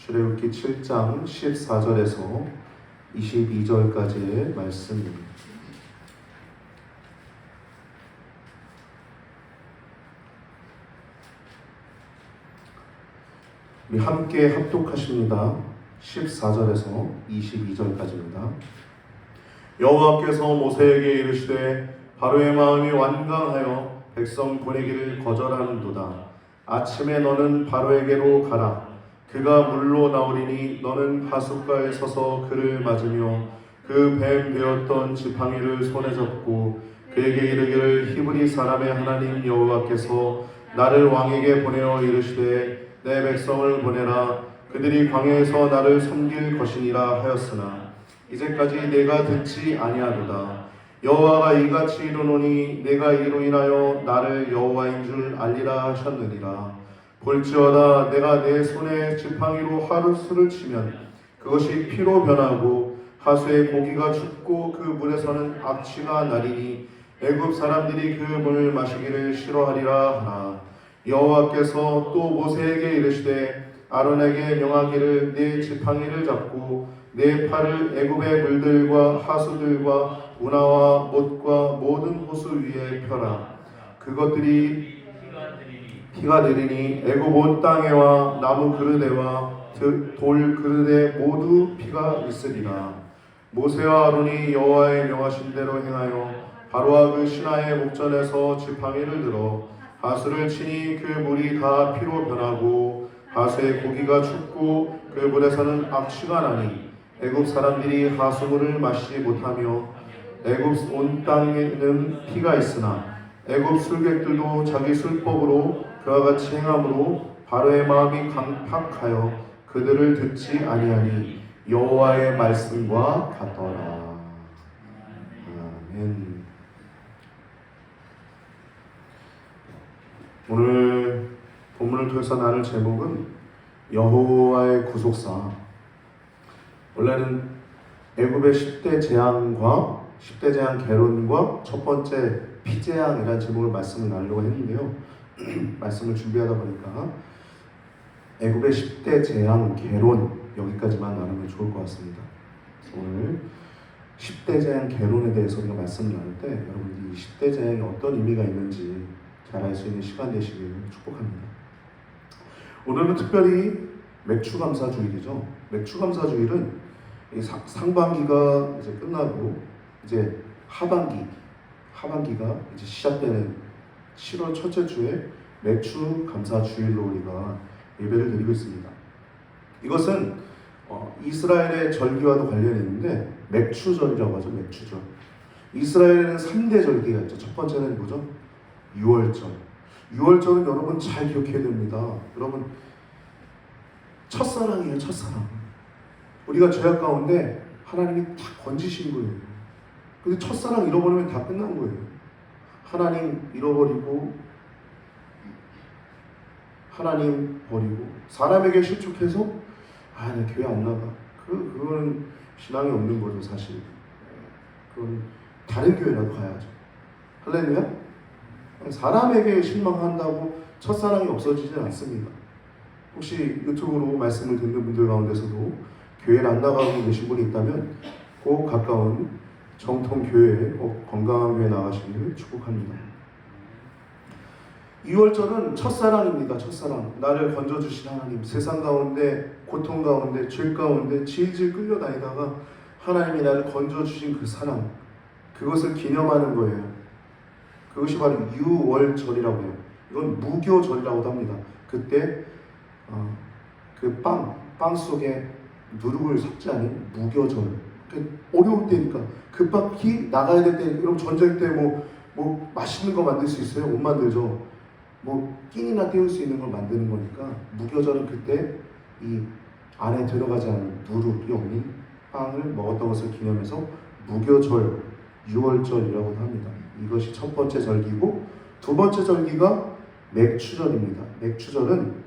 출애굽기 7장 14절에서 22절까지의 말씀입니다. 우리 함께 합독하십니다. 14절에서 22절까지입니다. 여호와께서 모세에게 이르시되 바로의 마음이 완강하여 백성 보내기를 거절하는도다. 아침에 너는 바로에게로 가라. 그가 물로 나오리니 너는 하숫가에 서서 그를 맞으며 그 뱀 되었던 지팡이를 손에 잡고 그에게 이르기를 히브리 사람의 하나님 여호와께서 나를 왕에게 보내어 이르시되 내 백성을 보내라. 그들이 광야에서 나를 섬길 것이니라 하였으나 이제까지 내가 듣지 아니하도다. 여호와가 이같이 이르노니 내가 이로 인하여 나를 여호와인 줄 알리라 하셨느니라. 볼지어다 내가 내 손에 지팡이로 하루수를 치면 그것이 피로 변하고 하수의 고기가 죽고 그 물에서는 악취가 나리니 애굽 사람들이 그 물을 마시기를 싫어하리라 하나. 여호와께서 또 모세에게 이르시되 아론에게 명하기를 네 지팡이를 잡고 내 팔을 애굽의 물들과 하수들과 운하와 못과 모든 호수 위에 펴라. 그것들이 피가 내리니 애굽 온 땅에와 나무 그르대와 돌 그르대 모두 피가 있으리라. 모세와 아론이 여호와의 명하신 대로 행하여 바로와 그 신하의 목전에서 지팡이를 들어 하수를 치니 그 물이 다 피로 변하고 하수의 고기가 죽고 그 물에서는 악취가 나니 애굽 사람들이 하수물을 마시지 못하며 애굽 온 땅에는 피가 있으나 애굽 술객들도 자기 술법으로 그와 같이 행함으로 바로의 마음이 강팍하여 그들을 듣지 아니하니 여호와의 말씀과 같더라. 아멘. 오늘 본문을 통해서 나눌 제목은 여호와의 구속사. 원래는 애굽의 10대 재앙과 10대 재앙 개론과 첫 번째 피재앙이라는 제목을 말씀을 나누려고 했는데요. 말씀을 준비하다 보니까 애굽의 10대 재앙 개론 여기까지만 나누면 좋을 것 같습니다. 오늘 10대 재앙 개론에 대해서 우리가 말씀을 나눌 때 여러분들이 이 10대 재앙이 어떤 의미가 있는지 잘 알 수 있는 시간 되시길 축복합니다. 오늘은 특별히 맥추감사주일이죠. 맥추감사주일은 상반기가 이제 끝나고 이제 하반기가 이제 시작되는 7월 첫째 주에 맥추감사주일로 우리가 예배를 드리고 있습니다. 이것은 이스라엘의 절기와도 관련이 있는데 맥추절이라고 하죠. 맥추절. 이스라엘에는 3대 절기가 있죠. 첫 번째는 뭐죠? 6월절. 6월절은 여러분 잘 기억해야 됩니다. 여러분 첫사랑이에요. 첫사랑. 우리가 죄악 가운데 하나님이 다 건지신 거예요. 근데 첫사랑 잃어버리면 다 끝난 거예요. 하나님 잃어버리고 하나님 버리고 사람에게 실족해서 내 교회 안 나가. 그거는 신앙이 없는 거죠. 사실. 그건 다른 교회라도 가야죠. 할렐루야? 사람에게 실망한다고 첫사랑이 없어지진 않습니다. 혹시 유튜브로 말씀을 듣는 분들 가운데서도 교회를 안 나가고 계신 분이 있다면 꼭 가까운 정통교회에 꼭 건강한 교회 나가시기를 축복합니다. 2월절은 첫사랑입니다. 첫사랑. 나를 건져주신 하나님. 세상 가운데 고통 가운데 죄 가운데 질질 끌려다니다가 하나님이 나를 건져주신 그 사랑, 그것을 기념하는 거예요. 그것이 바로 유월절이라고 해요. 이건 무교절이라고도 합니다. 그때 그 빵 속에 누룩을 섞지 않은 무교절. 어려울 때니까 급박히 나가야 될 때니까. 여러분 전쟁 때 뭐 맛있는 거 만들 수 있어요? 못 만들죠. 뭐 끼니나 때울 수 있는 걸 만드는 거니까 무교절은 그때 이 안에 들어가지 않은 누룩이 없는 빵을 먹었던 것을 기념해서 무교절, 유월절이라고 합니다. 이것이 첫 번째 절기고 두 번째 절기가 맥추절입니다. 맥추절은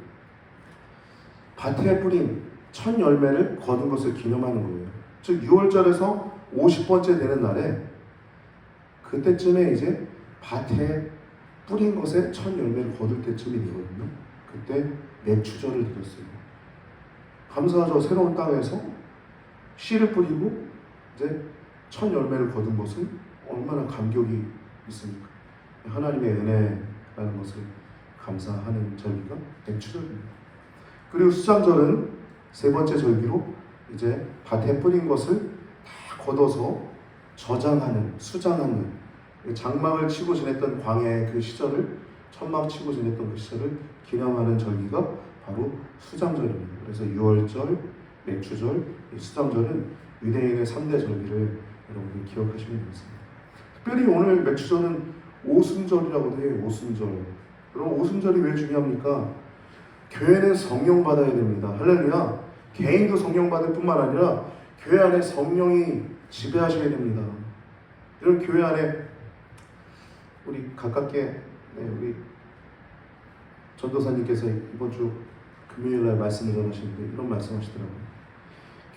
밭에 뿌린 첫 열매를 거둔 것을 기념하는 거예요. 즉 6월절에서 50번째 되는 날에 그때쯤에 이제 밭에 뿌린 것에 첫 열매를 거둘 때쯤이 되거든요. 그때 맥추절을 드렸어요. 감사하죠. 새로운 땅에서 씨를 뿌리고 이제 첫 열매를 거둔 것은 얼마나 감격이 있습니까? 하나님의 은혜라는 것을 감사하는 절기가 맥추절입니다. 그리고 수장절은 세 번째 절기로 이제 밭에 뿌린 것을 다 걷어서 저장하는, 수장하는, 장막을 치고 지냈던 광야의 그 시절을, 천막 치고 지냈던 그 시절을 기념하는 절기가 바로 수장절입니다. 그래서 유월절, 맥추절, 수장절은 유대인의 3대 절기를 여러분들 기억하시면 되겠습니다. 특별히 오늘 맥추절은 오순절이라고도 해요. 오순절. 여러분 오순절이 왜 중요합니까? 교회는 성령 받아야 됩니다. 할렐루야. 개인도 성령 받을 뿐만 아니라 교회 안에 성령이 지배하셔야 됩니다. 이런 교회 안에 우리 가깝게 우리 전도사님께서 이번 주 금요일날 말씀을 전하시는데 이런 말씀하시더라고요.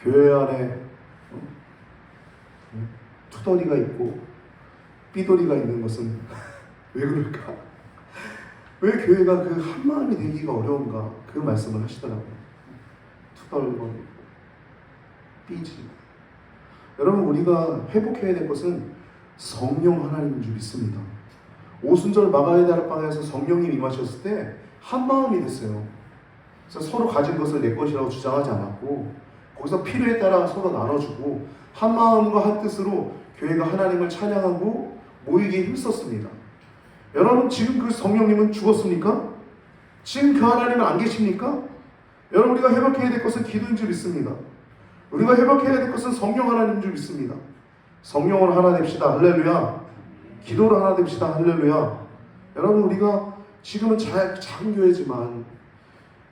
교회 안에 투덜이가 있고 삐돌이가 있는 것은 왜 그럴까? 왜 교회가 그 한마음이 되기가 어려운가? 그 말씀을 하시더라고요. 투덜거리고 삐지고. 여러분 우리가 회복해야 될 것은 성령 하나님인 줄 믿습니다. 오순절 마가의 다락방에서 성령님 임하셨을 때 한마음이 됐어요. 그래서 서로 가진 것을 내 것이라고 주장하지 않았고 거기서 필요에 따라 서로 나눠주고 한마음과 한뜻으로 교회가 하나님을 찬양하고 모이기에 힘썼습니다. 여러분 지금 그 성령님은 죽었습니까? 지금 그 하나님은 안 계십니까? 여러분 우리가 회복해야 될 것은 기도인 줄 믿습니다. 우리가 회복해야 될 것은 성령 하나님인 줄 믿습니다. 성령을 하나 됩시다. 할렐루야. 기도로 하나 됩시다. 할렐루야. 여러분 우리가 지금은 작은 교회지만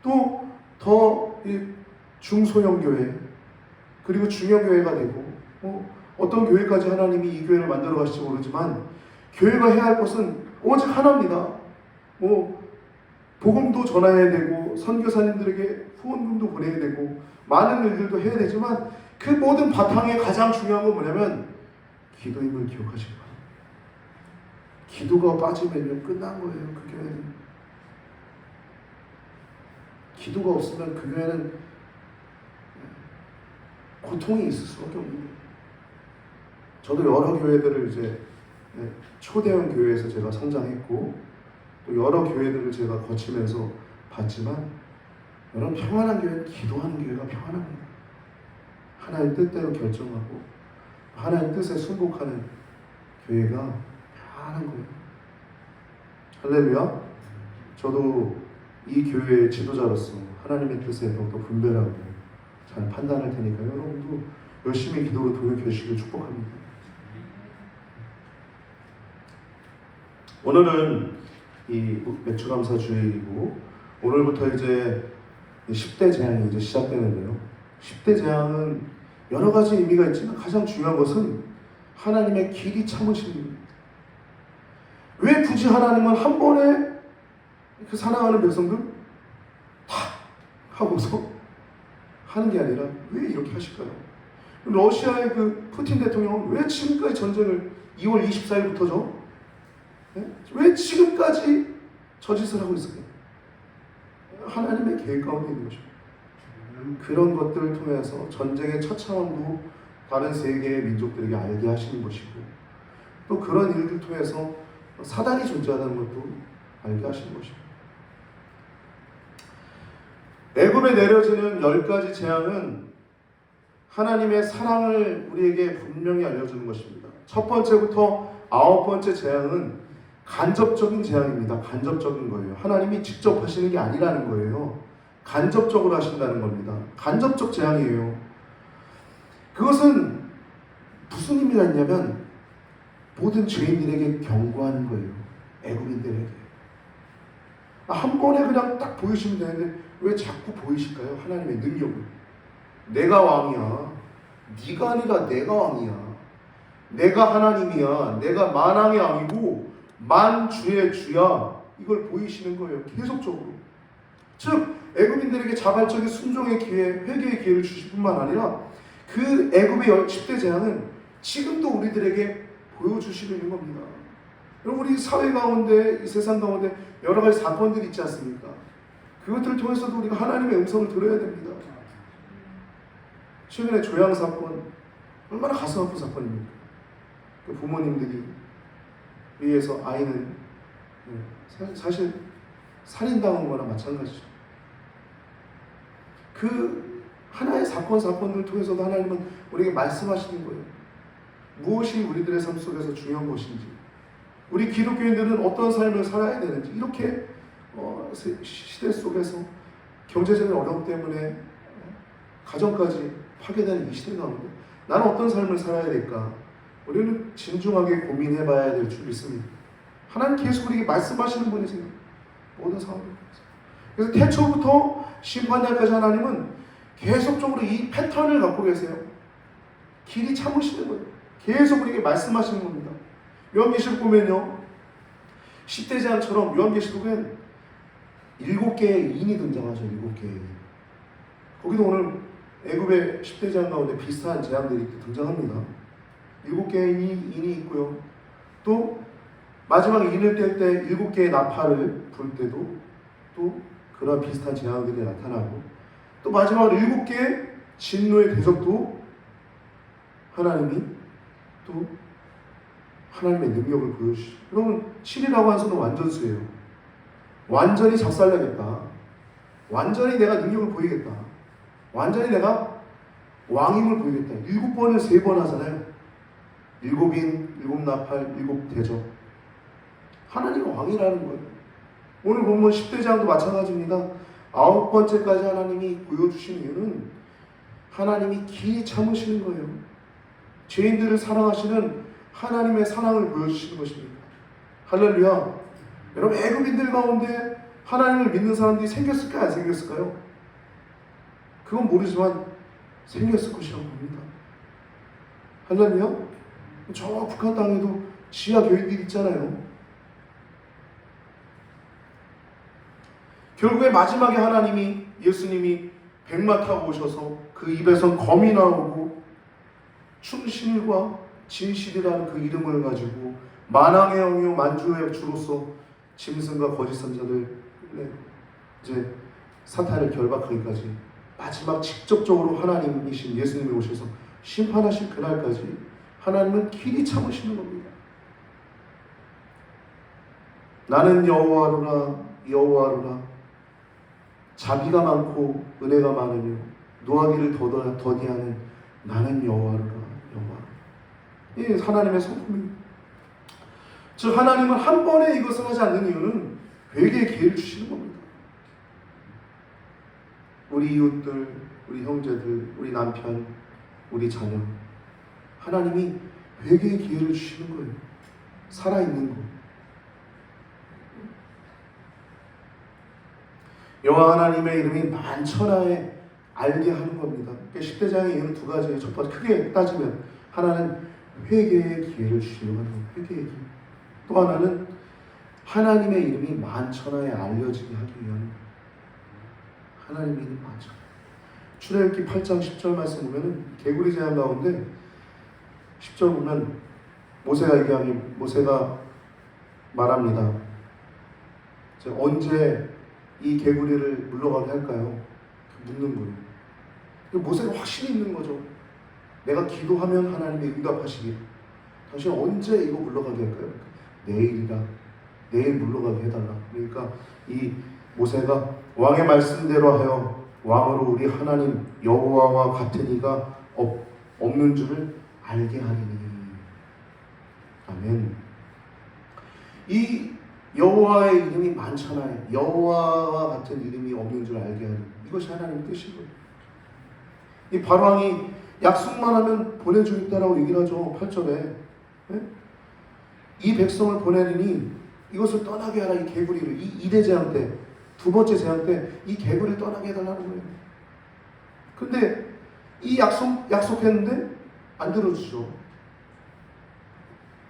또 더 중소형 교회 그리고 중형 교회가 되고 어떤 교회까지 하나님이 이 교회를 만들어 가실지 모르지만 교회가 해야 할 것은 오직 하나입니다. 복음도 전해야 되고 선교사님들에게 후원금도 보내야 되고 많은 일들도 해야 되지만 그 모든 바탕에 가장 중요한 건 뭐냐면 기도임을 기억하시기 바랍니다. 기도가 빠지면 끝난 거예요. 그 교회는. 기도가 없으면 그 교회는 고통이 있을 수밖에 없는 거예요. 저도 여러 교회들을 이제 초대형 교회에서 제가 성장했고 또 여러 교회들을 제가 거치면서 봤지만 여러분 평안한 교회는 기도하는 교회가 평안합니다. 하나님 뜻대로 결정하고 하나님 뜻에 순복하는 교회가 평안한 거예요. 할렐루야. 저도 이 교회의 지도자로서 하나님의 뜻에 더욱더 분별하고 잘 판단할 테니까 여러분도 열심히 기도로 동역하시길 축복합니다. 오늘은 이 맥추감사 주일이고 오늘부터 이제 10대 재앙이 이제 시작되는데요. 10대 재앙은 여러 가지 의미가 있지만 가장 중요한 것은 하나님의 길이 참으십니다. 왜 굳이 하나님은 한 번에 그 사랑하는 백성들 탁 하고서 하는 게 아니라 왜 이렇게 하실까요? 러시아의 그 푸틴 대통령은 왜 지금까지 전쟁을 2월 24일부터죠? 왜 지금까지 저짓을 하고 있을까요? 하나님의 계획 가운데 있는 것입니다. 그런 것들을 통해서 전쟁의 처참함도 다른 세계의 민족들에게 알게 하시는 것이고 또 그런 일들 통해서 사단이 존재하는 것도 알게 하시는 것입니다. 애굽에 내려지는 10가지 재앙은 하나님의 사랑을 우리에게 분명히 알려주는 것입니다. 첫 번째부터 9번째 재앙은 간접적인 재앙입니다. 간접적인 거예요. 하나님이 직접 하시는 게 아니라는 거예요. 간접적으로 하신다는 겁니다. 간접적 재앙이에요. 그것은 무슨 의미가 있냐면 모든 죄인들에게 경고하는 거예요. 애굽인들에게. 한 번에 그냥 딱 보이시면 되는데 왜 자꾸 보이실까요? 하나님의 능력을. 내가 왕이야. 네가 아니라 내가 왕이야. 내가 하나님이야. 내가 만왕의 왕이고 만주의 주야. 이걸 보이시는 거예요. 계속적으로. 즉 애굽인들에게 자발적인 순종의 기회, 회개의 기회를 주실 뿐만 아니라 그 애굽의 10대 재앙은 지금도 우리들에게 보여주시고 있는 겁니다. 여러분 우리 사회 가운데, 이 세상 가운데 여러 가지 사건들이 있지 않습니까? 그것들을 통해서도 우리가 하나님의 음성을 들어야 됩니다. 최근에 조양 사건 얼마나 가슴 아픈 사건입니까? 그 부모님들이 위해서 아이는 사실 살인당한 거나 마찬가지죠. 그 하나의 사건들을 통해서도 하나님은 우리에게 말씀하시는 거예요. 무엇이 우리들의 삶 속에서 중요한 것인지, 우리 기독교인들은 어떤 삶을 살아야 되는지, 이렇게 시대 속에서 경제적인 어려움 때문에 가정까지 파괴되는 이 시대 가운데 나는 어떤 삶을 살아야 될까? 우리는 진중하게 고민해 봐야 될 줄 믿습니다. 하나님 계속 우리에게 말씀하시는 분이세요. 모든 상황에. 그래서 태초부터 심판날까지 하나님은 계속적으로 이 패턴을 갖고 계세요. 길이 참으시는 거예요. 계속 우리에게 말씀하시는 겁니다. 요한계시록 보면요, 10대 재앙처럼 요한계시록엔 7개의 인이 등장하죠. 7개의 인. 거기도 오늘 애굽의 10대 재앙 가운데 비슷한 재앙들이 등장합니다. 7개의 인이 있고요. 또 마지막 인을 뗄 때 7개의 나팔을 불 때도 또 그런 비슷한 재앙들이 나타나고, 또 마지막으로 7개의 진노의 대접도 하나님이 또 하나님의 능력을 보여주시죠. 여러분, 7이라고 한 수는 완전수예요. 완전히 작살나겠다. 완전히 내가 능력을 보이겠다. 완전히 내가 왕임을 보이겠다. 7번을 3번 하잖아요. 7인, 7나팔, 7대접. 하나님은 왕이라는 거예요. 오늘 보면 10대 재앙도 마찬가지입니다. 9번째까지 하나님이 보여주신 이유는 하나님이 길이 참으시는 거예요. 죄인들을 사랑하시는 하나님의 사랑을 보여주시는 것입니다. 할렐루야. 여러분, 애굽인들 가운데 하나님을 믿는 사람들이 생겼을까요? 안 생겼을까요? 그건 모르지만 생겼을 것이라고 봅니다. 할렐루야. 저 북한 땅에도 지하 교회들이 있잖아요. 결국에 마지막에 하나님이, 예수님이 백마 타고 오셔서 그 입에선 검이 나오고 충실과 진실이라는 그 이름을 가지고 만왕의 영이요 만주의 주로서 짐승과 거짓 선자들 이제 사탄을 결박하기까지 마지막 직접적으로 하나님이신 예수님이 오셔서 심판하실 그날까지 하나님은 길이 참으시는 겁니다. 나는 여호와로라, 여호와로라. 자비가 많고 은혜가 많으며 노하기를 더디하는 나는 여호와로라, 여호와로라. 이 하나님의 성품입니다. 즉 하나님은 한 번에 이것을 하지 않는 이유는 회개의 기회를 주시는 겁니다. 우리 이웃들, 우리 형제들, 우리 남편, 우리 자녀, 하나님이 회개의 기회를 주시는 거예요. 살아있는 거. 여호와 하나님의 이름이 만천하에 알게 하는 겁니다. 10대 재앙의 이유는 두 가지예요. 첫 번째, 크게 따지면 하나는 회개의 기회를 주시려고 하는 거예요. 회개의 기회. 또 하나는 하나님의 이름이 만천하에 알려지게 하기 위한 하나님의 이름이 만천하. 출애굽기 8장 10절 말씀 보면은 개구리 재앙 가운데 10절 보면 모세가 말합니다. 언제 이 개구리를 물러가게 할까요? 묻는 거예요. 모세가 확신이 있는 거죠. 내가 기도하면 하나님이 응답하시길. 당신 언제 이거 물러가게 할까요? 내일이라. 내일 물러가게 해달라. 그러니까 이 모세가 왕의 말씀대로 하여 왕으로 우리 하나님 여호와와 같은 이가 없는 줄을 알게 하리니. 아멘. 이 여호와의 이름이 많잖아요. 여호와와 같은 이름이 없는 줄 알게 하는, 이것이 하나님의 뜻이고요. 이 바로왕이 약속만 하면 보내주겠다라고 얘기를 하죠. 8절에. 네? 이 백성을 보내리니 이것을 떠나게 하라. 이 개구리를. 이 2대 재앙 때, 두 번째 재앙 때 이 개구리를 떠나게 해달라는 거예요. 근데 이 약속했는데 안 들어주죠.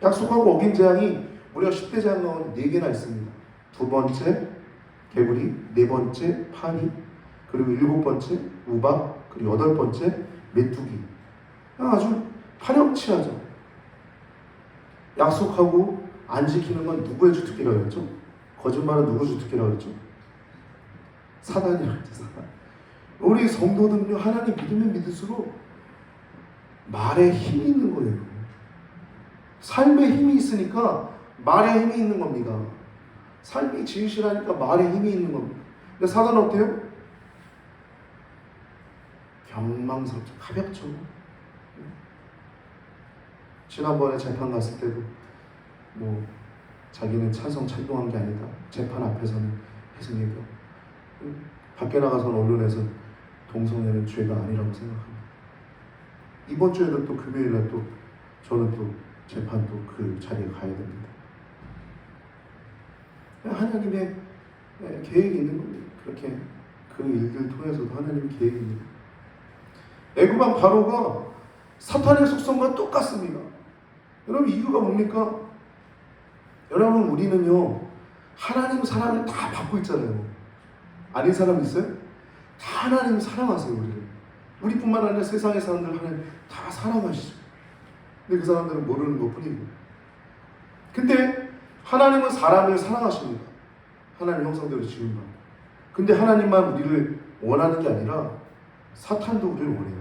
약속하고 어긴 재앙이 무려 10대 재앙 가운데 4개나 있습니다. 두 번째 개구리, 4번째 파리, 그리고 7번째 우박, 그리고 8번째 메뚜기. 아주 파렴치하죠. 약속하고 안 지키는 건 누구의 주특기라고 했죠? 거짓말은 누구 주특기라고 했죠? 사단이라고 했죠. 사단. 우리 성도들은요, 하나님 믿으면 믿을수록 말에 힘이 있는 거예요. 삶에 힘이 있으니까 말에 힘이 있는 겁니다. 삶이 진실하니까 말에 힘이 있는 겁니다. 근데 사단은 어때요? 경망스럽죠. 가볍죠. 지난번에 재판 갔을 때도 뭐 자기는 찬성 찬동한 게 아니다. 재판 앞에서는 계속 얘기하고 밖에 나가서는 언론에서 동성애는 죄가 아니라고 생각합니다. 이번 주에도 또 금요일날 또 저는 또 재판도 그 자리에 가야 됩니다. 하나님의 계획이 있는 겁니다. 그렇게 그 일들 통해서도 하나님의 계획이 있는 겁니다. 애굽왕 바로가 사탄의 속성과 똑같습니다. 여러분 이유가 뭡니까? 여러분 우리는요 하나님 사랑을 다 받고 있잖아요. 아닌 사람 있어요? 다 하나님 사랑하세요. 우리뿐만 아니라 세상의 사람들 하나님 다 사랑하시죠. 근데 그 사람들은 모르는 것뿐이고. 근데 하나님은 사람을 사랑하십니다. 하나님 형상대로 지은 것. 근데 하나님만 우리를 원하는 게 아니라 사탄도 우리를 원해요.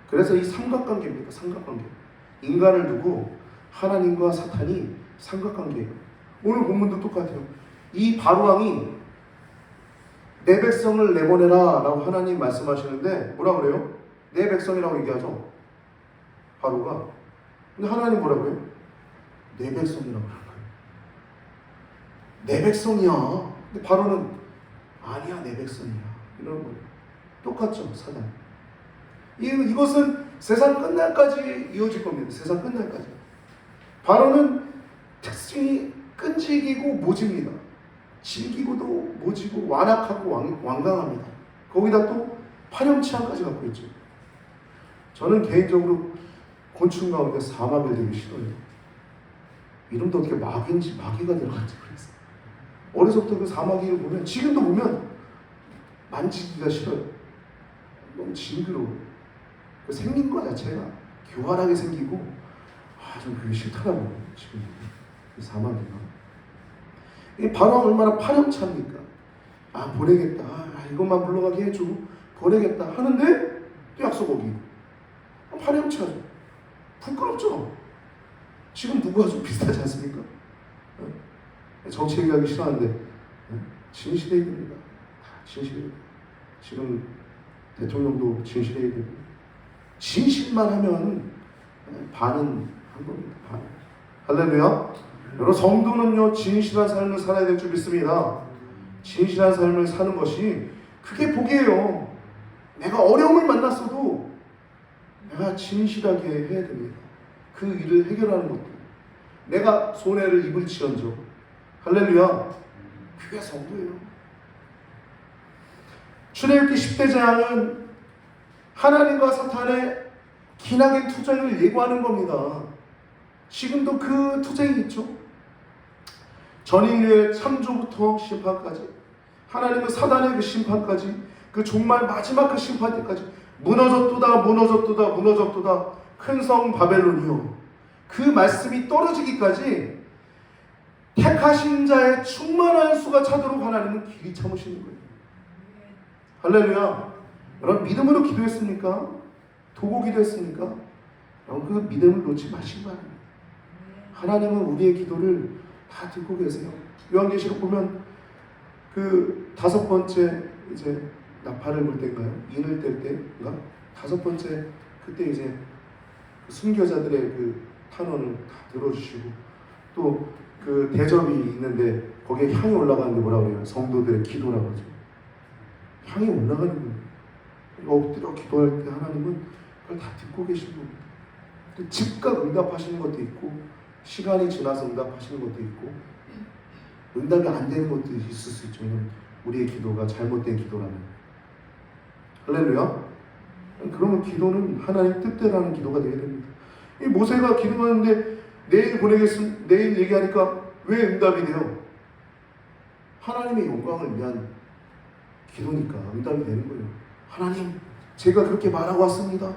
그래서 이 삼각관계입니다. 삼각관계. 인간을 두고 하나님과 사탄이 삼각관계예요. 오늘 본문도 똑같아요. 이 바로왕이 내 백성을 내보내라 라고 하나님 말씀하시는데 뭐라 그래요? 내 백성이라고 얘기하죠. 바로가. 근데 하나님 뭐라 그래요? 내 백성이라고 그러는 거예요. 내 백성이야. 근데 바로는 아니야 내 백성이야. 이런 거예요. 똑같죠 사단. 이것은 세상 끝날까지 이어질 겁니다. 세상 끝날까지. 바로는 특징이 끈질기고 모집니다. 질기고도 모지고 완악하고 완강합니다. 거기다 또 파렴치한까지 갖고 있죠. 저는 개인적으로 곤충 가운데 사막을 되게 싫어해요. 이름도 어떻게 마귀인지 마귀가 들어간지 그랬어요. 어려서부터 그 사마귀를 보면 지금도 보면 만지기가 싫어요. 너무 징그러워요. 생긴 것 자체가 교활하게 생기고 좀 그게 싫더라고요. 지금 사마귀가. 바로 얼마나 파렴치합니까? 보내겠다. 이것만 물러가게 해줘. 보내겠다 하는데 또 약속 어기고. 파렴치하죠. 부끄럽죠. 지금 누구와 좀 비슷하지 않습니까? 정치 얘기하기 싫어하는데 진실해야 됩니다. 진실해야 됩니다. 지금 대통령도 진실해야 됩니다. 진실만 하면 반은 한 겁니다. 반. 할렐루야. 여러분 성도는요 진실한 삶을 살아야 될 줄 믿습니다. 진실한 삶을 사는 것이 그게 복이에요. 내가 어려움을 만났어도 내가 진실하게 해야 됩니다. 그 일을 해결하는 것도. 내가 손해를 입을지언정. 할렐루야. 그게 성도예요. 출애굽기 10대 재앙은 하나님과 사탄의 기나긴 투쟁을 예고하는 겁니다. 지금도 그 투쟁이 있죠. 전인류의 창조부터 심판까지, 하나님은 사단의 그 심판까지, 그 정말 마지막 그 심판 때까지 무너졌도다 무너졌도다 무너졌도다 큰 성 바벨론이요. 그 말씀이 떨어지기까지 택하신 자의 충만한 수가 차도록 하나님은 길이 참으시는 거예요. 할렐루야. 여러분 믿음으로 기도했습니까? 도고 기도했습니까? 여러분 그 믿음을 놓지 마시기 바랍니다. 하나님은 우리의 기도를 다 듣고 계세요. 요한계시록 보면 그 5번째 이제 나팔을 불 때인가요? 인을 뗄 때인가? 5번째 그때 이제 순교자들의 그 탄원을 다 들어주시고 또 그 대접이 있는데 거기에 향이 올라가는데 뭐라고 그래요? 성도들의 기도라고 하죠. 향이 올라가는 거예요. 엎드려 기도할 때 하나님은 그걸 다 듣고 계신 겁니다. 즉각 응답하시는 것도 있고 시간이 지나서 응답하시는 것도 있고 응답이 안 되는 것도 있을 수 있죠. 우리의 기도가 잘못된 기도라면. 할렐루야. 그러면 기도는 하나님 뜻대로 하는 기도가 되어야 됩니다. 이 모세가 기도하는데 내일 얘기하니까 왜 응답이 돼요? 하나님의 영광을 위한 기도니까 응답이 되는 거예요. 하나님, 제가 그렇게 말하고 왔습니다.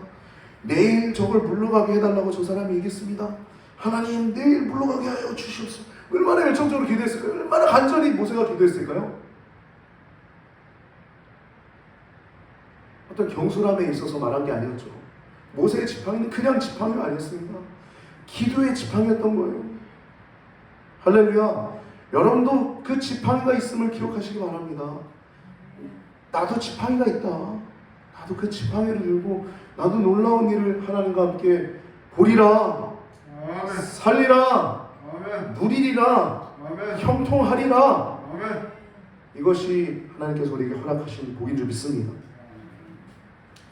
내일 저걸 물러가게 해달라고 저 사람이 얘기했습니다. 하나님, 내일 물러가게 하여 주시옵소서. 얼마나 열정적으로 기도했을까요? 얼마나 간절히 모세가 기도했을까요? 어떤 경솔함에 있어서 말한 게 아니었죠. 모세의 지팡이는 그냥 지팡이가 아니었습니다. 기도의 지팡이였던 거예요. 할렐루야. 여러분도 그 지팡이가 있음을 기억하시기 바랍니다. 나도 지팡이가 있다. 나도 그 지팡이를 들고 나도 놀라운 일을 하나님과 함께 보리라. 아멘. 살리라. 아멘. 누리리라. 아멘. 형통하리라. 아멘. 이것이 하나님께서 우리에게 허락하신 복인 줄 믿습니다.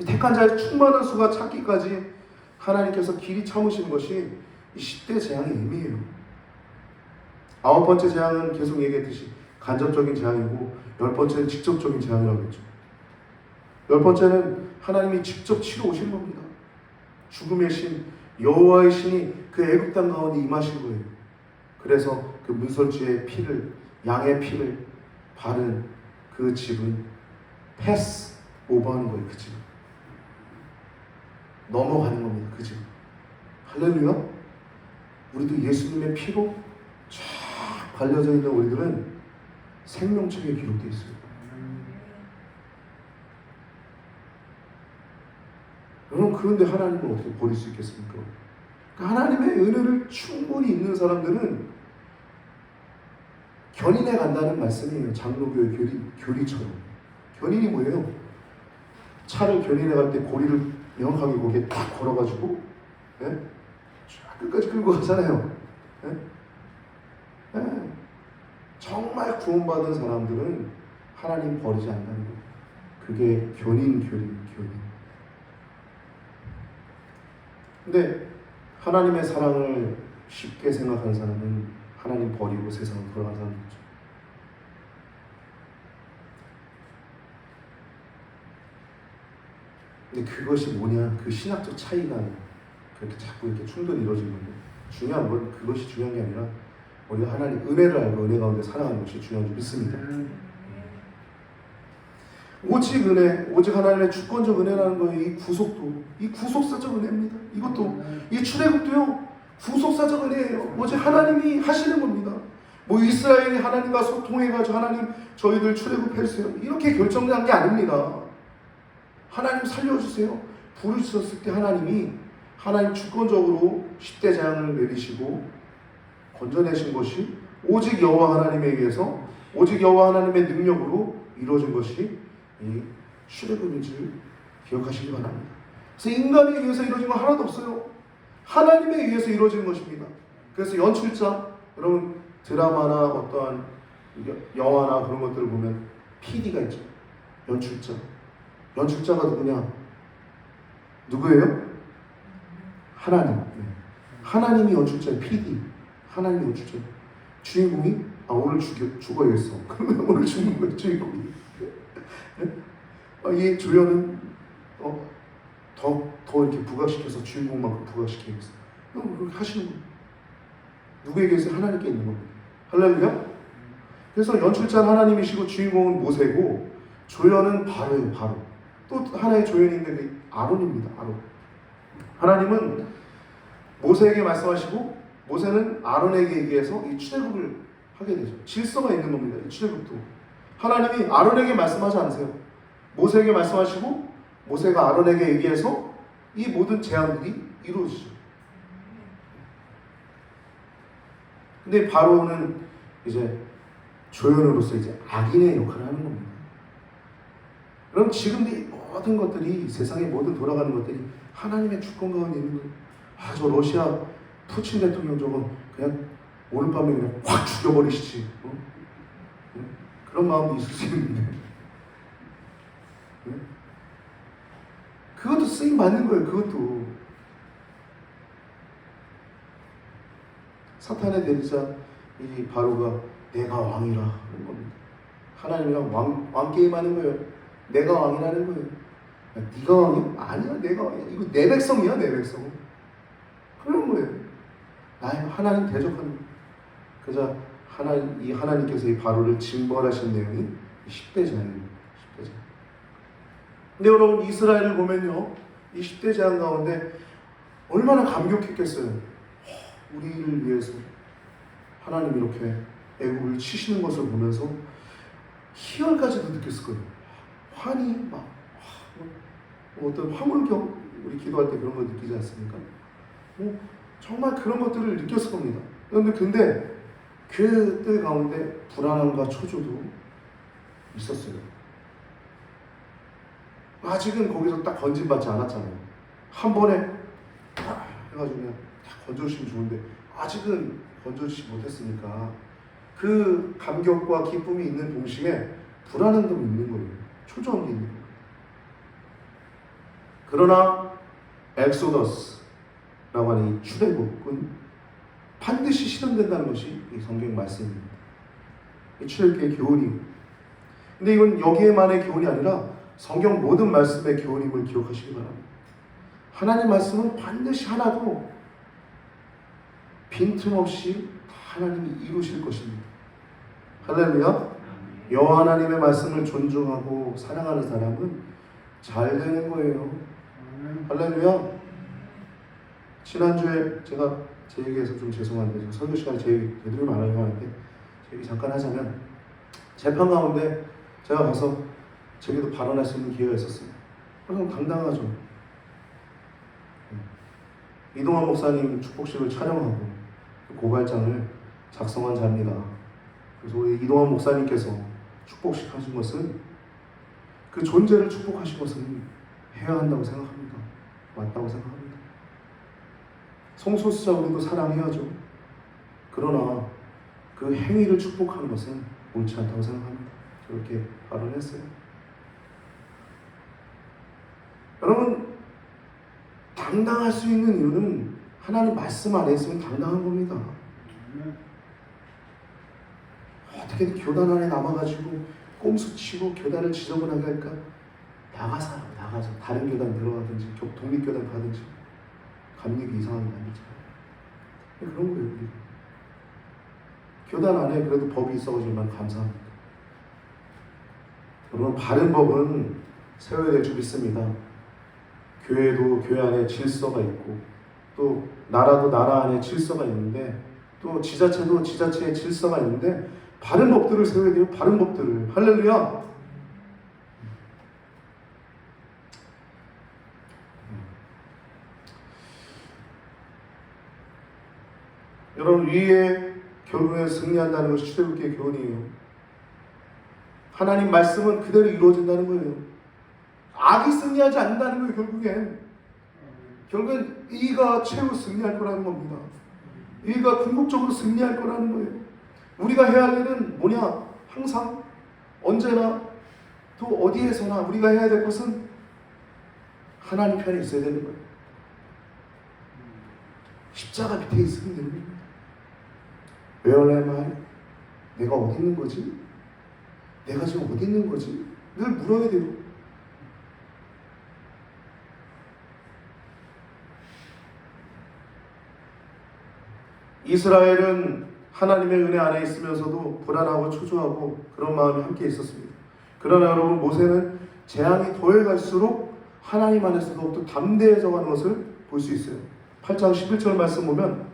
택한 자의 충만한 수가 찾기까지 하나님께서 길이 참으시는 것이 이 10대 재앙의 의미예요. 9번째 재앙은 계속 얘기했듯이 간접적인 재앙이고 10번째는 직접적인 재앙이라고 했죠. 10번째는 하나님이 직접 치러 오신 겁니다. 죽음의 신, 여호와의 신이 그 애굽 땅 가운데 임하신 거예요. 그래서 그 문설주의 피를, 양의 피를 바른 그 집은 패스 오버하는 거예요. 그 집은 넘어가는 겁니다. 그 집은. 할렐루야. 우리도 예수님의 피로 쫙 발려져 있는 우리들은 생명책에 기록되어 있습니다. 여러분, 그런데 하나님을 어떻게 버릴 수 있겠습니까? 하나님의 은혜를 충분히 있는 사람들은 견인해 간다는 말씀이에요. 장로교의 교리처럼. 견인이 뭐예요? 차를 견인해 갈 때 고리를 명확하게 거기에 딱 걸어가지고 쫙 끝까지 끌고 가잖아요. 정말 구원받은 사람들은 하나님 버리지 않는다는 거예요. 그게 견인. 근데 하나님의 사랑을 쉽게 생각하는 사람은 하나님 버리고 세상을 돌아가는 사람이죠. 근데 그것이 뭐냐? 그 신학적 차이가 그렇게 자꾸 이렇게 충돌이 이루어지는 건데, 중요한 건 그것이 중요한 게 아니라 우리가 하나님 은혜를 알고 은혜 가운데 살아가는 것이 중요한 줄 믿습니다. 오직 은혜, 오직 하나님의 주권적 은혜라는 거예요. 이 구속도, 이 구속사적 은혜입니다. 이것도, 이 출애굽도요, 구속사적 은혜예요. 오직 하나님이 하시는 겁니다. 뭐 이스라엘이 하나님과 소통해가지고 하나님 저희들 출애굽해주세요 이렇게 결정난 게 아닙니다. 하나님 살려주세요 부르셨을 때 하나님 주권적으로 10대 재앙을 내리시고 건져내신 것이 오직 여호와 하나님에 의해서, 오직 여호와 하나님의 능력으로 이루어진 것이 이 출애굽인 줄 기억하시기 바랍니다. 그래서 인간에 의해서 이루어진 건 하나도 없어요. 하나님에 의해서 이루어진 것입니다. 그래서 연출자, 여러분 드라마나 어떠한 영화나 그런 것들을 보면 PD가 있죠. 연출자가 누구예요? 하나님. 하나님이 연출자예요. PD. 하나님이 연출자예요. 주인공이 오늘 죽어야겠어. 그러면 오늘 죽는 거예요. 주인공이. 이 조연은 더 이렇게 부각시켜서 주인공만큼 부각시키겠어. 그렇게 하시는 거예요. 누구에게서 하나님께 있는 겁니다. 할렐루야. 그래서 연출자는 하나님이시고 주인공은 모세고 조연은 바로예요. 바로. 또 하나의 조연인데 아론입니다. 아론. 하나님은 모세에게 말씀하시고 모세는 아론에게 얘기해서 이 출애굽을 하게 되죠. 질서가 있는 겁니다. 이 출애굽도. 하나님이 아론에게 말씀하지 않으세요. 모세에게 말씀하시고 모세가 아론에게 얘기해서 이 모든 제안들이 이루어지죠. 근데 바로는 이제 조연으로서 이제 악인의 역할을 하는 겁니다. 그럼 지금도 이 모든 것들이, 세상의 모든 돌아가는 것들이 하나님의 주권 가운데 있는 거예요. 저 러시아 푸친 대통령 저거 그냥 오늘 밤에 그냥 확 죽여버리시지. 그런 마음도 있을 수 있는데 그것도 쓰임 받는 거예요. 그것도 사탄의 대리자 이 바로가 내가 왕이라 하는 겁니다. 하나님이랑 왕 게임하는 거예요. 내가 왕이라는 거예요. 네가 왕이야? 아니야, 내가 왕이야. 이거 내 백성이야, 내 백성. 그런 거예요. 하나님 대적하는 거예요. 그래서 하나님께서 이 바로를 징벌하신 내용이 10대 재앙입니다. 10대 재앙. 근데 여러분 이스라엘을 보면요, 이 10대 재앙 가운데 얼마나 감격했겠어요. 우리를 위해서 하나님 이렇게 애굽을 치시는 것을 보면서 희열까지도 느꼈을 거예요. 환희 막 어떤 화물경 우리 기도할 때 그런 거 느끼지 않습니까? 정말 그런 것들을 느꼈을 겁니다. 근데 그 뜰 가운데 불안함과 초조도 있었어요. 아직은 거기서 딱 건진받지 않았잖아요. 한 번에 해가지고 그냥 딱 건져주시면 좋은데 아직은 건져주지 못했으니까 그 감격과 기쁨이 있는 동시에 불안함도 있는 거예요. 초조한 게 있는 거예요. 그러나 엑소더스라고 하는 이 출애굽은 반드시 실현된다는 것이 이 성경 말씀입니다. 이 출애굽의 교훈이고, 근데 이건 여기에만의 교훈이 아니라 성경 모든 말씀의 교훈임을 기억하시기 바랍니다. 하나님 말씀은 반드시 하나도 빈틈없이 하나님이 이루실 것입니다. 할렐루야. 여호와 하나님의 말씀을 존중하고 사랑하는 사람은 잘 되는 거예요. 할렐루야. 지난주에 제가 제 얘기해서 좀 죄송한데 설교 시간에 제 얘기 되도록 말하려고 하는데 제 얘기 잠깐 하자면, 재판 가운데 제가 가서 제게도 발언할 수 있는 기회가 있었어요. 그래서 당당하죠. 이동환 목사님 축복식을 촬영하고 고발장을 작성한 자입니다. 그래서 우리 이동환 목사님께서 축복식 하신 것은, 그 존재를 축복하신 것은 해야 한다고 생각합니다. 맞다고 생각합니다. 성소수자 우리도 사랑해야죠. 그러나 그 행위를 축복하는 것은 옳지 않다고 생각합니다. 그렇게 발언했어요. 여러분, 당당할 수 있는 이유는 하나님 말씀 안에 있으면 당당한 겁니다. 어떻게든 교단 안에 남아가지고 꼼수 치고 교단을 지저분하게 할까? 나가서 다른 교단 들어가든지 독립교단 가든지 감리교 이상하게 만들지. 그런 거예요. 우리 교단 안에 그래도 법이 있어가지고 난 감사합니다. 여러분, 바른 법은 세워야 될 줄 믿습니다. 교회도 교회 안에 질서가 있고, 또 나라도 나라 안에 질서가 있는데, 또 지자체도 지자체의 질서가 있는데, 바른 법들을 세워야 돼요. 바른 법들을. 할렐루야. 여러분, 위에 결국에 승리한다는 것이 출애굽기의 교훈이에요. 하나님 말씀은 그대로 이루어진다는 거예요. 악이 승리하지 않는다는 거예요. 결국엔 의가 최후 승리할 거라는 겁니다. 의가 궁극적으로 승리할 거라는 거예요. 우리가 해야 할 일은 뭐냐? 항상 언제나 또 어디에서나 우리가 해야 될 것은 하나님 편에 있어야 되는 거예요. 십자가 밑에 있으면 되는 거예요. Where am I? 내가 어디 있는 거지? 내가 지금 어디 있는 거지? 늘 물어야 돼요. 이스라엘은 하나님의 은혜 안에 있으면서도 불안하고 초조하고 그런 마음이 함께 있었습니다. 그러나 여러분, 모세는 재앙이 더해갈수록 하나님 안에서 더욱더 담대해져가는 것을 볼 수 있어요. 8장 11절 말씀 보면,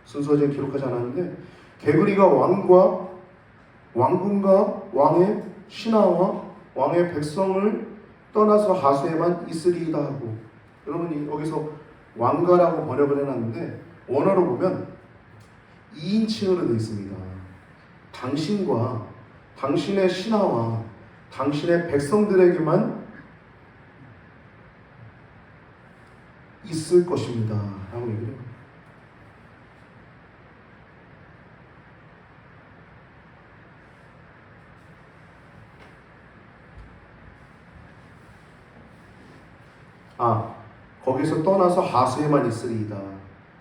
순서에 기록하지 않았는데, 개구리가 왕군과 왕의 신하와 왕의 백성을 떠나서 하수에만 있으리이다 하고, 여러분 여기서 왕가라고 번역을 해놨는데 원어로 보면 2인칭으로 되어 있습니다. 당신과 당신의 신하와 당신의 백성들에게만 있을 것입니다 라고 얘기를 해요. 거기서 떠나서 하수에만 있으리이다.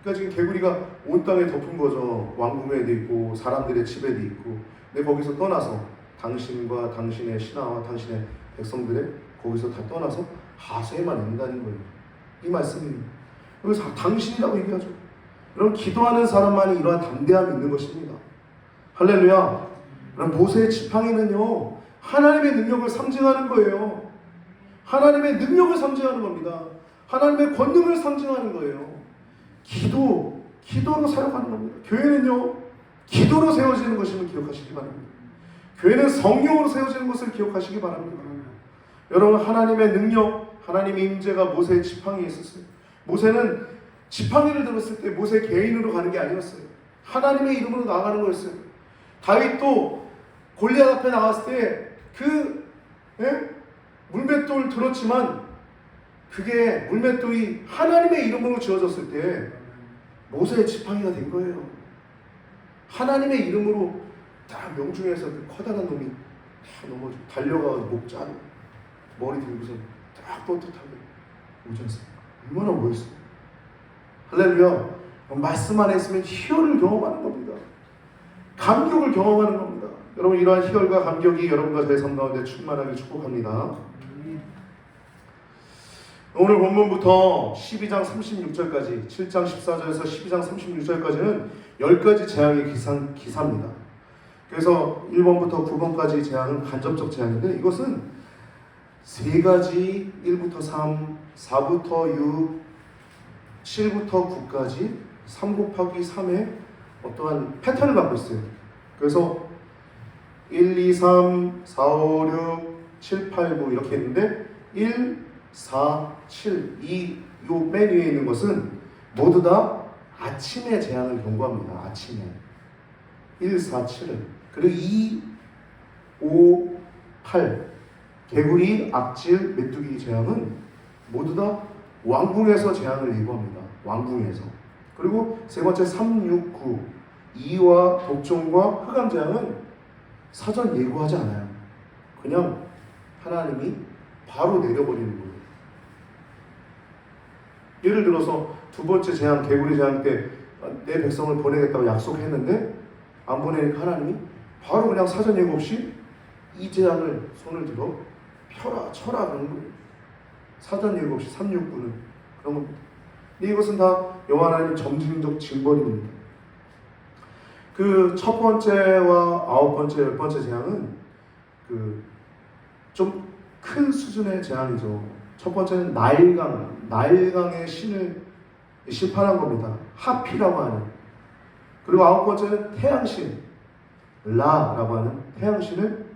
그러니까 지금 개구리가 온 땅에 덮은 거죠. 왕궁에도 있고 사람들의 집에도 있고. 근데 거기서 떠나서 당신과 당신의 신하와 당신의 백성들의 거기서 다 떠나서 하수에만 있는다는 거예요. 이 말씀입니다. 여기서 당신이라고 얘기하죠. 여러분, 기도하는 사람만이 이러한 담대함이 있는 것입니다. 할렐루야. 여러분, 모세의 지팡이는요, 하나님의 능력을 상징하는 거예요. 하나님의 능력을 상징하는 겁니다. 하나님의 권능을 상징하는 거예요. 기도로 사역하는 겁니다. 교회는요, 기도로 세워지는 것임을 기억하시기 바랍니다. 교회는 성령으로 세워지는 것을 기억하시기 바랍니다. 여러분, 하나님의 능력, 하나님의 임재가 모세의 지팡이에 있었어요. 모세는 지팡이를 들었을 때 모세 개인으로 가는 게 아니었어요. 하나님의 이름으로 나가는 거였어요. 다윗도 골리앗 앞에 나갔을 때 물맷돌을 들었지만 그게 물맷돌이 하나님의 이름으로 지어졌을 때 모세의 지팡이가 된 거예요. 하나님의 이름으로 다 명중해서 그 커다란 놈이 다 넘어져 달려가서 목 자르고 머리 들고서 딱 떳떳하게 오지 않습니까? 얼마나 멋있어요. 할렐루야. 말씀 안에 있으면 희열을 경험하는 겁니다. 감격을 경험하는 겁니다. 여러분 이러한 희열과 감격이 여러분과 제 삶 가운데 충만하길 축복합니다. 오늘 본문부터 12장 36절까지 7장 14절에서 12장 36절까지는 10가지 재앙의 기사입니다. 그래서 1번부터 9번까지 재앙은 간접적 재앙인데 이것은 3가지 1부터 3, 4부터 6, 7부터 9까지 3 곱하기 3의 어떠한 패턴을 갖고 있어요. 그래서 1, 2, 3, 4, 5, 6, 7, 8, 9 이렇게 있는데 1, 4, 7, 2, 요 맨 위에 있는 것은 모두 다 아침의 재앙을 경고합니다. 아침에 1, 4, 7은 그리고 2, 5, 8 개구리, 악질, 메뚜기 재앙은 모두 다 왕궁에서 재앙을 예고합니다. 왕궁에서. 그리고 세 번째 3, 6, 9 이와 독종과 흑암 재앙은 사전 예고하지 않아요. 그냥 하나님이 바로 내려버리는 거예요. 예를 들어서 두 번째 재앙, 개구리 재앙 때 내 백성을 보내겠다고 약속했는데 안 보내니까 하나님이 바로 그냥 사전 예고 없이 이 재앙을 손을 들어 펴라, 쳐라 그런 거예요. 사전 예고 없이 3, 6, 9는 그런 겁니다. 이것은 다 여호와 하나님의 점진적 징벌입니다. 그 첫 번째와 9번째, 10번째 재앙은 그 좀 큰 수준의 재앙이죠. 첫 번째는 나일강의 신을 심판한 겁니다. 하피라고 하는. 그리고 9번째는 태양신, 라라고 하는 태양신을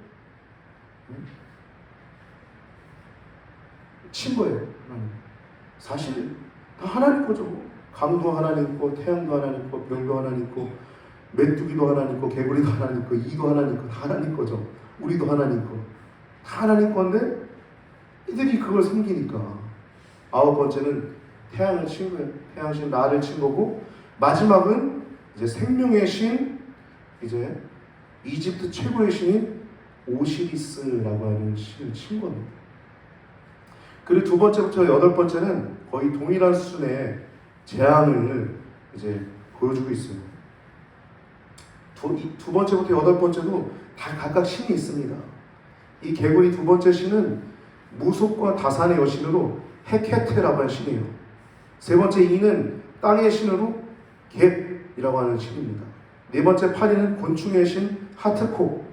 친 거예요. 사실 다 하나님 거죠. 강도 하나님 거, 태양도 하나님 거, 별도 하나님 거, 메뚜기도 하나님 거, 개구리도 하나님 거, 이도 하나님 거, 다 하나님 거죠. 우리도 하나님 거. 다 하나님 건데 이들이 그걸 섬기니까 9번째는 태양을 친 거예요. 태양신 라를 친 거고 마지막은 이제 생명의 신 이제 이집트 최고의 신인 오시리스라고 하는 신을 친 겁니다. 그리고 두 번째부터 8번째는 거의 동일한 수준의 재앙을 이제 보여주고 있어요. 두 번째부터 8번째도 다 각각 신이 있습니다. 이 개구리 두 번째 신은 무속과 다산의 여신으로 헤케테라고 하는 신이에요. 세 번째 이는 땅의 신으로 겟이라고 하는 신입니다. 네 번째 파리는 곤충의 신 하트코.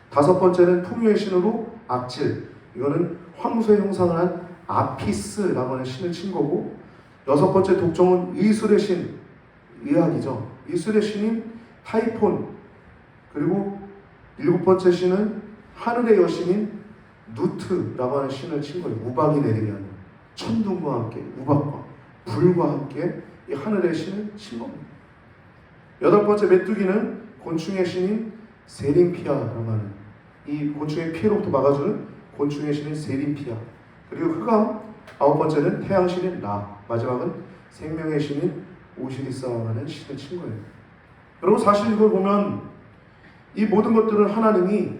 다섯 번째는 풍요의 신으로 악질. 이거는 황소의 형상을 한 아피스라고 하는 신을 친 거고, 여섯 번째 독종은 이술의 신, 의학이죠. 이술의 신인 타이폰. 그리고 일곱 번째 신은 하늘의 여신인 누트라고 하는 신을 친 거예요. 우박이 내리게 하는 천둥과 함께 우박과 불과 함께 이 하늘의 신을 친 겁니다. 여덟 번째 메뚜기는 곤충의 신인 세림피아라고 하는 이 곤충의 피해로부터 막아주는 곤충의 신인 세림피아. 그리고 흑암 아홉 번째는 태양 신인 라. 마지막은 생명의 신인 오시리스라고 하는 신을 친 거예요. 여러분 사실 이걸 보면 이 모든 것들은 하나님이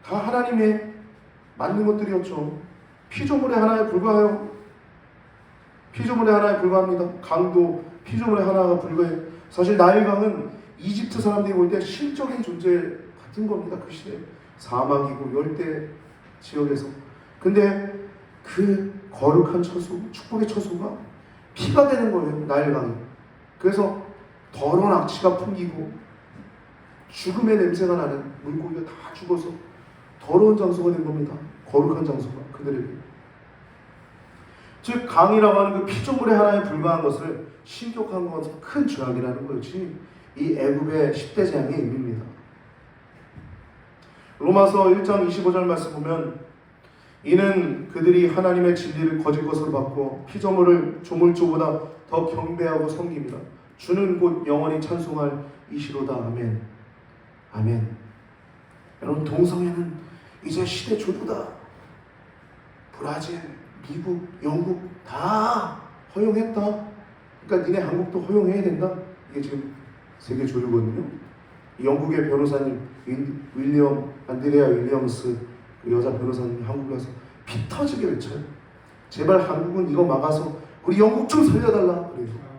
다 하나님의 만든 것들이었죠. 피조물의 하나에 불과해요. 피조물의 하나에 불과합니다. 강도 피조물의 하나가 불과해요. 사실 나일강은 이집트 사람들이 볼 때 신적인 존재 같은 겁니다. 그 시대 사막이고 열대 지역에서. 근데 그 거룩한 처소, 축복의 처소가 피가 되는 거예요. 나일강이. 그래서 더러운 악취가 풍기고 죽음의 냄새가 나는 물고기가 다 죽어서 더러운 장소가 된 겁니다. 거룩한 장소가 그들에게. 즉 강이라고 하는 그 피조물의 하나에 불과한 것을 신격한 것은 큰 죄악이라는 것이 이 애굽의 10대 재앙의 의미입니다. 로마서 1장 25절 말씀 보면 이는 그들이 하나님의 진리를 거짓 것으로 바꿔 피조물을 조물주보다 더 경배하고 섬깁니다. 주는 곧 영원히 찬송할 이시로다. 아멘. 아멘. 여러분, 동성애는 이제 시대 조류다. 브라질, 미국, 영국 다 허용했다. 그러니까 니네 한국도 허용해야 된다. 이게 지금 세계 조류거든요. 영국의 변호사님 윌리엄 안드레아 윌리엄스, 그 여자 변호사님이 한국에 와서 피 터지게 외쳐요. 제발 한국은 이거 막아서 우리 영국 좀 살려달라. 그래요.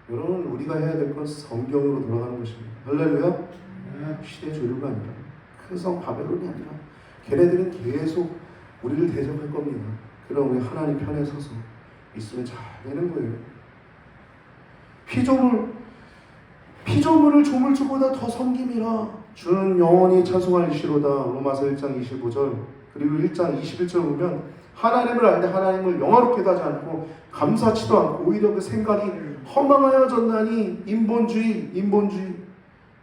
여러분, 우리가 해야 될 건 성경으로 돌아가는 것입니다. 할렐루야. 시대 조류가 아니라, 큰 성 바벨론이 아니라, 걔네들은 계속 우리를 대적할 겁니다. 그럼 우리 하나님 편에 서서 있으면 잘 되는 거예요. 피조물을 조물주보다 더 섬김이라. 주는 영원히 찬송할 이시로다. 로마서 1장 25절 그리고 1장 21절 보면 하나님을 알되 하나님을 영화롭게도 하지 않고 감사치도 않고 오히려 그 생각이 허망하여졌나니. 인본주의.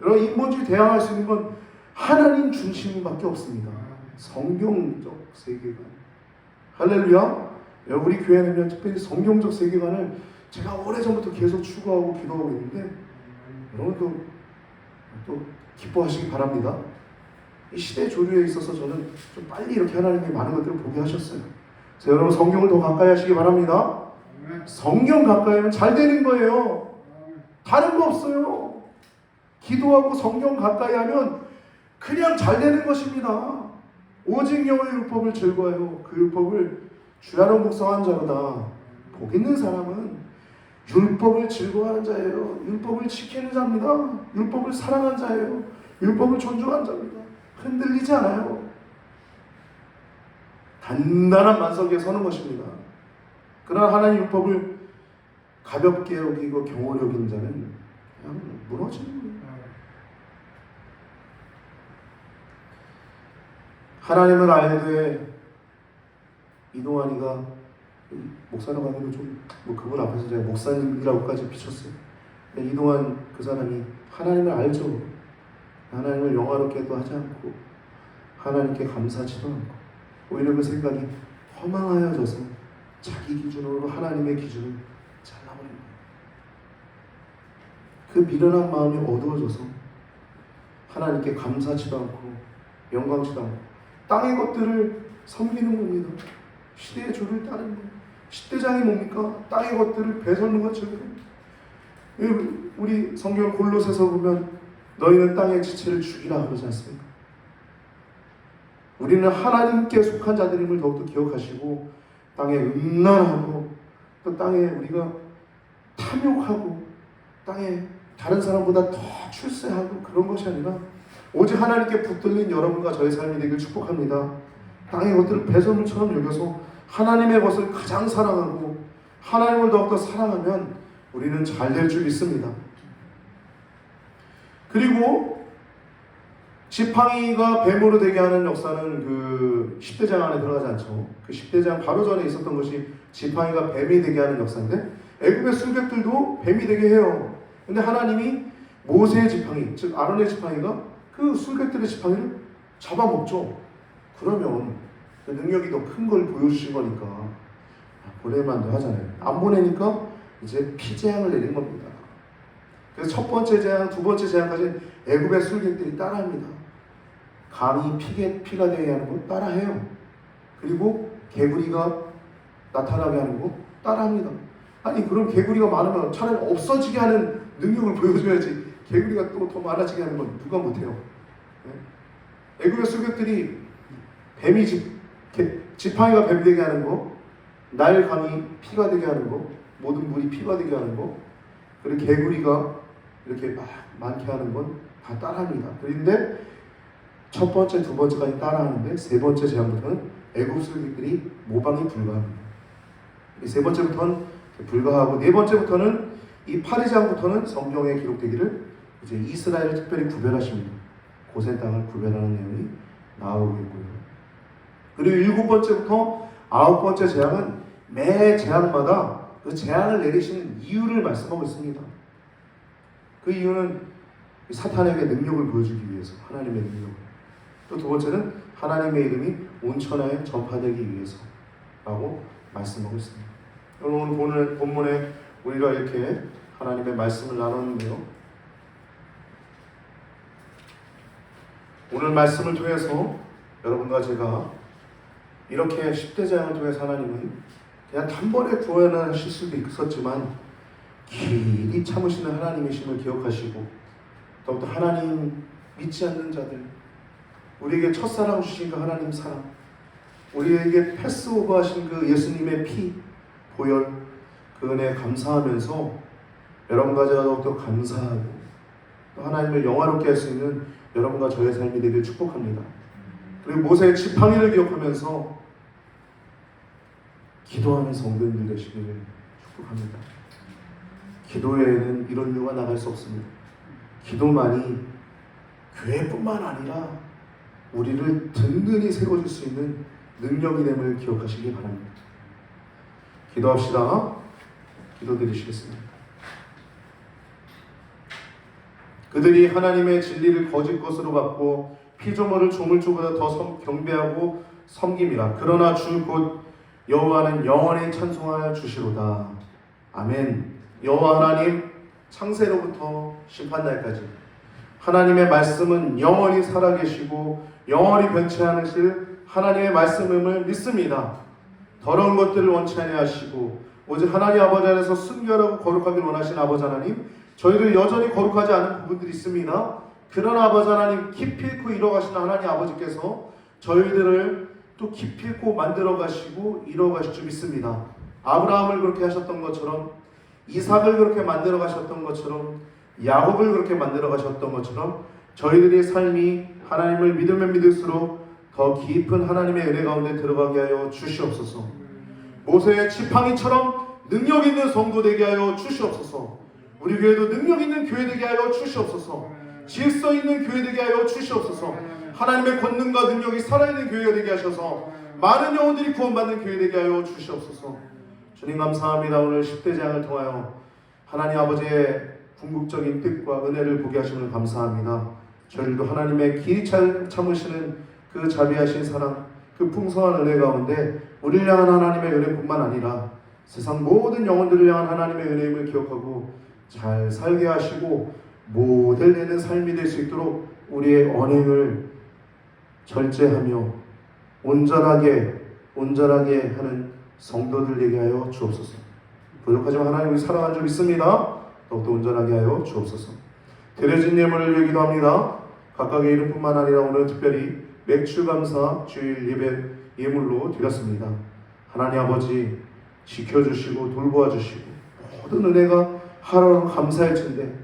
여러분, 인본주의 대항할 수 있는 건 하나님 중심밖에 없습니다. 성경적 세계관. 할렐루야. 우리 교회는요, 특별히 성경적 세계관을 제가 오래전부터 계속 추구하고 기도하고 있는데, 여러분도 또 기뻐하시기 바랍니다. 이 시대 조류에 있어서 저는 좀 빨리 이렇게 하나님이 많은 것들을 보게 하셨어요. 그래서 여러분, 성경을 더 가까이 하시기 바랍니다. 성경 가까이 하면 잘 되는 거예요. 다른 거 없어요. 기도하고 성경 가까이 하면 그냥 잘 되는 것입니다. 오직 여호와의 율법을 즐거워요. 그 율법을 주야로 묵상한 자로다. 복 있는 사람은 율법을 즐거워하는 자예요. 율법을 지키는 자입니다. 율법을 사랑하는 자예요. 율법을 존중하는 자입니다. 흔들리지 않아요. 단단한 만석에 서는 것입니다. 그러나 하나님 율법을 가볍게 여기고 경홀히 여기는 자는 그냥 무너지는 거예요. 하나님을 알되 이동환이가 목사라고 하기도 좀 그분 앞에서 제가 목사님이라고까지 비쳤어요. 이동환 그 사람이 하나님을 알죠. 하나님을 영화롭게도 하지 않고 하나님께 감사치도 않고 오히려 그 생각이 허망하여져서 자기 기준으로 하나님의 기준을 잘라버린 거예요. 그 미련한 마음이 어두워져서 하나님께 감사치도 않고 영광치도 않고 땅의 것들을 섬기는 겁니다. 시대의 조를 따르는 거예요. 시대장이 뭡니까? 땅의 것들을 배설는 것처럼. 우리 성경 골로새서 보면 너희는 땅의 지체를 죽이라 그러지 않습니까? 우리는 하나님께 속한 자들임을 더욱더 기억하시고 땅에 음란하고 또 땅에 우리가 탐욕하고 땅에 다른 사람보다 더 출세하고 그런 것이 아니라 오직 하나님께 붙들린 여러분과 저의 삶이 되길 축복합니다. 땅의 것들을 배설물처럼 여겨서 하나님의 것을 가장 사랑하고 하나님을 더욱더 사랑하면 우리는 잘 될 줄 믿습니다. 그리고 지팡이가 뱀으로 되게 하는 역사는 그 10대장 안에 들어가지 않죠. 그 10대장 바로 전에 있었던 것이 지팡이가 뱀이 되게 하는 역사인데 애굽의 술객들도 뱀이 되게 해요. 근데 하나님이 모세의 지팡이, 즉 아론의 지팡이가 그 술객들의 지팡이를 잡아먹죠. 그러면 그 능력이 더 큰 걸 보여주신 거니까 보낼만도 하잖아요. 안 보내니까 이제 피재앙을 내린 겁니다. 그래서 첫 번째 재앙, 두 번째 재앙까지 애굽의 술객들이 따라합니다. 감히 피가 되게 하는 거 따라해요. 그리고 개구리가 나타나게 하는 거 따라합니다. 아니 그럼 개구리가 많으면 차라리 없어지게 하는 능력을 보여줘야지 개구리가 또 더 많아지게 하는 건 누가 못해요. 네? 애굽의 술객들이 지팡이가 뱀 되게 하는 거, 날감이 피가 되게 하는 거, 모든 물이 피가 되게 하는 거, 그리고 개구리가 이렇게 막 많게 하는 건 다 따라합니다. 그런데 첫 번째, 두 번째까지 따라하는데 세 번째 재앙부터는 애굽 술객들이 모방이 불가합니다. 세 번째부터는 불가하고 네 번째부터는 이 8의 재앙부터는 성경에 기록되기를 이제 이스라엘을 특별히 구별하십니다. 고센 땅을 구별하는 내용이 나오고 있고요. 그리고 일곱 번째부터 아홉 번째 재앙은 매 재앙마다 그 재앙을 내리시는 이유를 말씀하고 있습니다. 그 이유는 사탄에게 능력을 보여주기 위해서 하나님의 능력을. 또 두 번째는 하나님의 이름이 온 천하에 전파되기 위해서라고 말씀하고 있습니다. 여러분, 오늘 본문에 우리가 이렇게 하나님의 말씀을 나눴는데요, 오늘 말씀을 통해서 여러분과 제가 이렇게 십대장을 통해서 하나님은 그냥 단번에 구원하실 수도 있었지만 길이 참으시는 하나님이심을 기억하시고, 더욱더 하나님 믿지 않는 자들, 우리에게 첫사랑 주신 그 하나님 사랑, 우리에게 패스오버 하신 그 예수님의 피, 보혈, 그 은혜에 감사하면서 여러분과 제가 더욱더 감사하고 또 하나님을 영화롭게 할 수 있는 여러분과 저의 삶이 되길 축복합니다. 그리고 모세의 지팡이를 기억하면서 기도하는 성도님들 되시기를 축복합니다. 기도에는 이런 이유가 나갈 수 없습니다. 기도만이 교회뿐만 아니라 우리를 든든히 세워줄 수 있는 능력이 됨을 기억하시기 바랍니다. 기도합시다. 기도드리시겠습니다. 그들이 하나님의 진리를 거짓 것으로 받고 피조물을 조물주보다 더 경배하고 섬김이라. 그러나 주 곧 여호와는 영원히 찬송할 주시로다. 아멘. 여호와 하나님, 창세로부터 심판날까지 하나님의 말씀은 영원히 살아계시고 영원히 변치 않으실 하나님의 말씀임을 믿습니다. 더러운 것들을 원치 아니하시고 오직 하나님 아버지 안에서 순결하고 거룩하길 원하신 아버지 하나님, 저희들 여전히 거룩하지 않은 부분들이 있습니다. 그러나 아버지 하나님, 기필코 이뤄가시는 하나님 아버지께서 저희들을 또 기필코 만들어가시고 이뤄가실 줄 믿습니다. 아브라함을 그렇게 하셨던 것처럼, 이삭을 그렇게 만들어가셨던 것처럼, 야곱을 그렇게 만들어가셨던 것처럼 저희들의 삶이 하나님을 믿으면 믿을수록 더 깊은 하나님의 은혜 가운데 들어가게 하여 주시옵소서. 모세의 지팡이처럼 능력 있는 성도 되게 하여 주시옵소서. 우리 교회도 능력 있는 교회 되게 하여 주시옵소서. 질서 있는 교회 되게 하여 주시옵소서. 하나님의 권능과 능력이 살아있는 교회가 되게 하셔서 많은 영혼들이 구원받는 교회 되게 하여 주시옵소서. 주님 감사합니다. 오늘 십대장을 통하여 하나님 아버지의 궁극적인 뜻과 은혜를 보게 하심을 감사합니다. 저희도 하나님의 길이 참으시는 그 자비하신 사랑, 그 풍성한 은혜 가운데 우리를 향한 하나님의 은혜뿐만 아니라 세상 모든 영혼들을 향한 하나님의 은혜임을 기억하고 잘 살게 하시고 모델되는 삶이 될 수 있도록 우리의 언행을 절제하며 온전하게 하는 성도들 되게 하여 주옵소서. 부족하지만 하나님 우리 사랑하는 줄 믿습니다. 더욱더 온전하게 하여 주옵소서. 드려진 예물을 여기도 합니다. 각각의 이름뿐만 아니라 오늘 특별히 맥주감사 주일 예배 예물로 드렸습니다. 하나님 아버지 지켜주시고 돌보아주시고 모든 은혜가 하루하루 감사할진데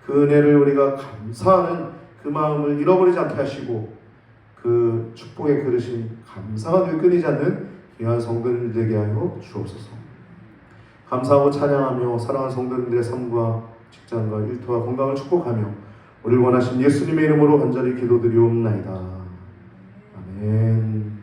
그 은혜를 우리가 감사하는 그 마음을 잃어버리지 않게 하시고 그 축복의 그릇인 감사가 늘 끊이지 않는 귀한 성도들 되게 하여 주옵소서. 감사하고 찬양하며 사랑하는 성도님들의 삶과 직장과 일터와 건강을 축복하며 우리를 원하신 예수님의 이름으로 간절히 기도드리옵나이다. 아멘.